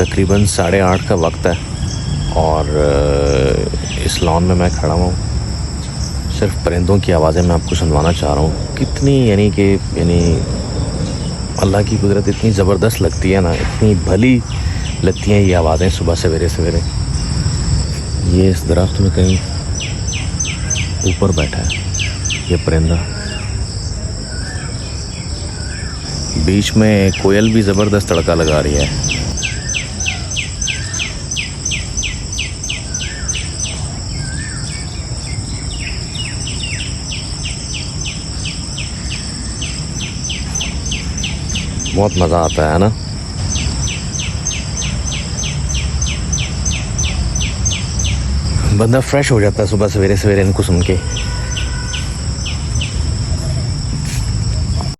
तकरीबन 8:30 का वक्त है और इस लॉन में मैं खड़ा हूँ। सिर्फ परिंदों की आवाज़ें मैं आपको सुनवाना चाह रहा हूँ। कितनी यानी अल्लाह की कुदरत इतनी ज़बरदस्त लगती है ना, इतनी भली लगती हैं ये आवाज़ें सुबह सवेरे सवेरे। ये इस दरख्त में कहीं ऊपर बैठा है ये परिंदा। बीच में कोयल भी ज़बरदस्त तड़का लगा रही है। बहुत मज़ा आता है ना। बंदा फ्रेश हो जाता है सुबह सवेरे सवेरे इनको सुन के।